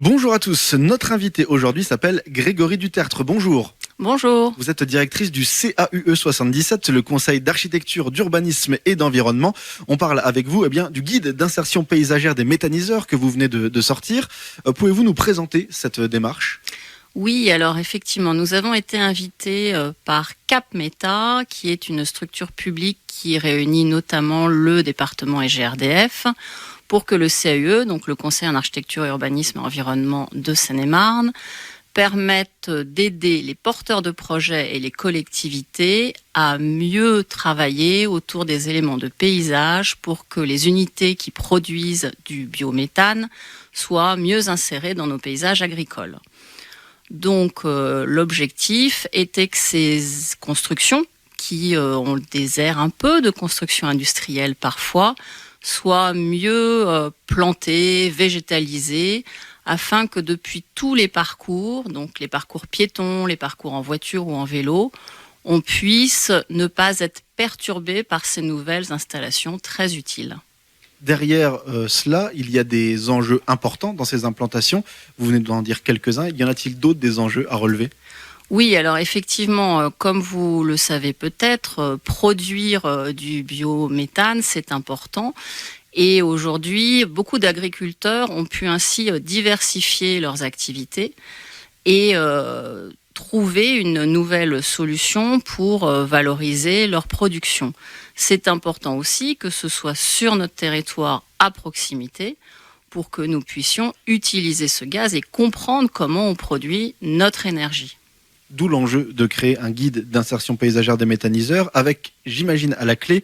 Bonjour à tous, notre invité aujourd'hui s'appelle Grégory Dutertre. Bonjour. Bonjour. Vous êtes directrice du CAUE 77, le Conseil d'architecture, d'urbanisme et d'environnement. On parle avec vous du guide d'insertion paysagère des méthaniseurs que vous venez de sortir. Pouvez-vous nous présenter cette démarche ? Oui, alors effectivement, nous avons été invités par CapMéta, qui est une structure publique qui réunit notamment le département et GRDF, pour que le CAUE, donc le Conseil en architecture, urbanisme et environnement de Seine-et-Marne, permette d'aider les porteurs de projets et les collectivités à mieux travailler autour des éléments de paysage pour que les unités qui produisent du biométhane soient mieux insérées dans nos paysages agricoles. Donc l'objectif était que ces constructions, qui ont des airs un peu de construction industrielle parfois, soient mieux plantées, végétalisées, afin que depuis tous les parcours, donc les parcours piétons, les parcours en voiture ou en vélo, on puisse ne pas être perturbé par ces nouvelles installations très utiles. Derrière cela, il y a des enjeux importants dans ces implantations. Vous venez d'en dire quelques-uns. Y en a-t-il d'autres des enjeux à relever ? Oui, alors effectivement, comme vous le savez peut-être, produire du biométhane, c'est important. Et aujourd'hui, beaucoup d'agriculteurs ont pu ainsi diversifier leurs activités et trouver une nouvelle solution pour valoriser leur production. C'est important aussi que ce soit sur notre territoire à proximité pour que nous puissions utiliser ce gaz et comprendre comment on produit notre énergie. D'où l'enjeu de créer un guide d'insertion paysagère des méthaniseurs avec, j'imagine, à la clé,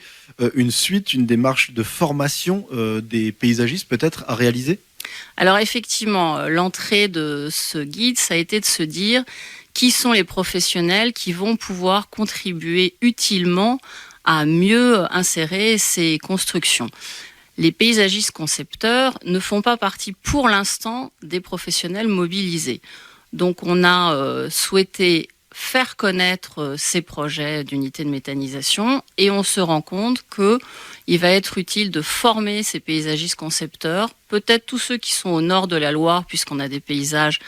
une démarche de formation des paysagistes peut-être à réaliser ? Alors effectivement, l'entrée de ce guide, ça a été de se dire qui sont les professionnels qui vont pouvoir contribuer utilement à mieux insérer ces constructions. Les paysagistes concepteurs ne font pas partie pour l'instant des professionnels mobilisés. Donc on a souhaité faire connaître ces projets d'unités de méthanisation et on se rend compte qu'il va être utile de former ces paysagistes concepteurs, peut-être tous ceux qui sont au nord de la Loire puisqu'on a des paysages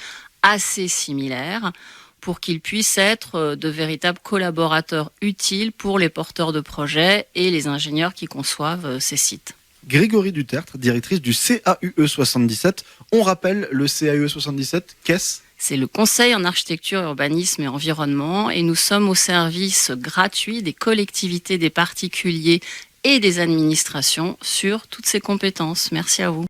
assez similaires, pour qu'ils puissent être de véritables collaborateurs utiles pour les porteurs de projets et les ingénieurs qui conçoivent ces sites. Grégory Dutertre, directrice du CAUE 77. On rappelle le CAUE 77, qu'est-ce ? C'est le Conseil en architecture, urbanisme et environnement et nous sommes au service gratuit des collectivités, des particuliers et des administrations sur toutes ces compétences. Merci à vous.